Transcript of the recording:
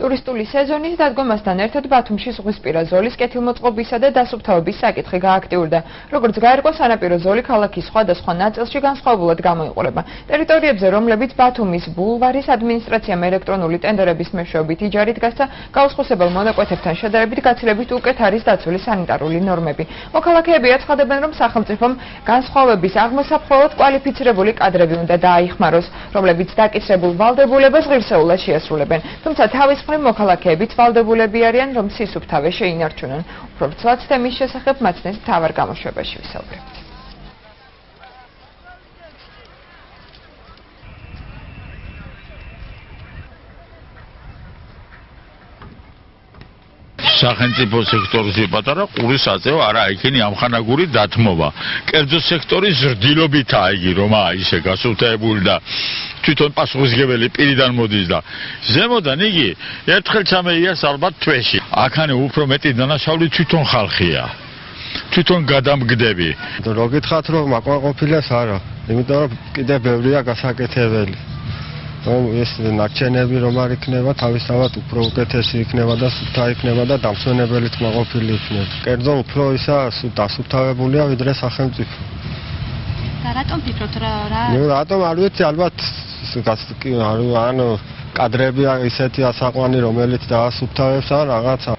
ტურისტული სეზონის დადგომასთან ერთად ბათუმში ზღვისპირა ზოლის კეთილმოწყობისა და დასუფთავების საკითხი გააქტიურდა. Როგორც გაერკვა, სანაპირო ზოლი ქალაქის სხვადასხვა ნაწილში განსხვავებულად გამოიყურება. ტერიტორიებზე, რომლებიც ბათუმის ბულვარის ადმინისტრაციამ ელექტრონული ტენდერების მეშვეობით იჯარით გასცა, გაუზღუსებელ მონაკვეთებთან შედარებით გაცილებით უკეთ არის დაცული სანიტარული ნორმები. მოქალაქეები აცხადებენ, რომ სახელმწიფომ განსხვავების აღმოსაფხვრელად კვალიფიცირებული კადრები უნდა დააიხმაროს, რომლებიც დაკისრებულ ვალდებულებას ღირსეულად შეასრულებენ. თუმცა თავის მხრივ მოქალაქეებიც ვალდებულები არიან, რომ სისუფთავე შეინარჩუნონ. უფრო ცალ თემის შესახებ მაცნეს მთავარ გამოშვებაში ვისაუბრებთ. სახელმწიფო სექტორში პატარა ყურის აწევა არა იქენი ამხანაგური დათმობა. კერძო სექტორი ზრდილობითაა იგი, რომ ისე გასუფთავებული და თვითონ პასუხისმგებელი პირიდან მოდის და ზემოდან იგი ერთხელ ჩამეიას ალბათ თვეში. აქანე უფრო მეტი დანაშაული თვითონ ხალხია. თვითონ გადამგდები. რო გითხრათ რომ აკმაყოფილებს არა, იმიტომ რომ კიდევ ბევრია გასაკეთებელი. ეს ნარჩენები რომ არ იქნება, თავისთავად უფრო უკეთესი იქნება და სუფთა იქნება და დამსვენებელიც მაყოფილი იქნება. კერძო უფრო ისა დასუფთავებულია ვიდრე სახელმწიფო. და რატომ ფიქრობთ რა? რატომ არ ვიცი, ალბათ ანუ კადრები ისეთი ასაყვანი, რომელიც დაასუფთავებს ან რაღაცა.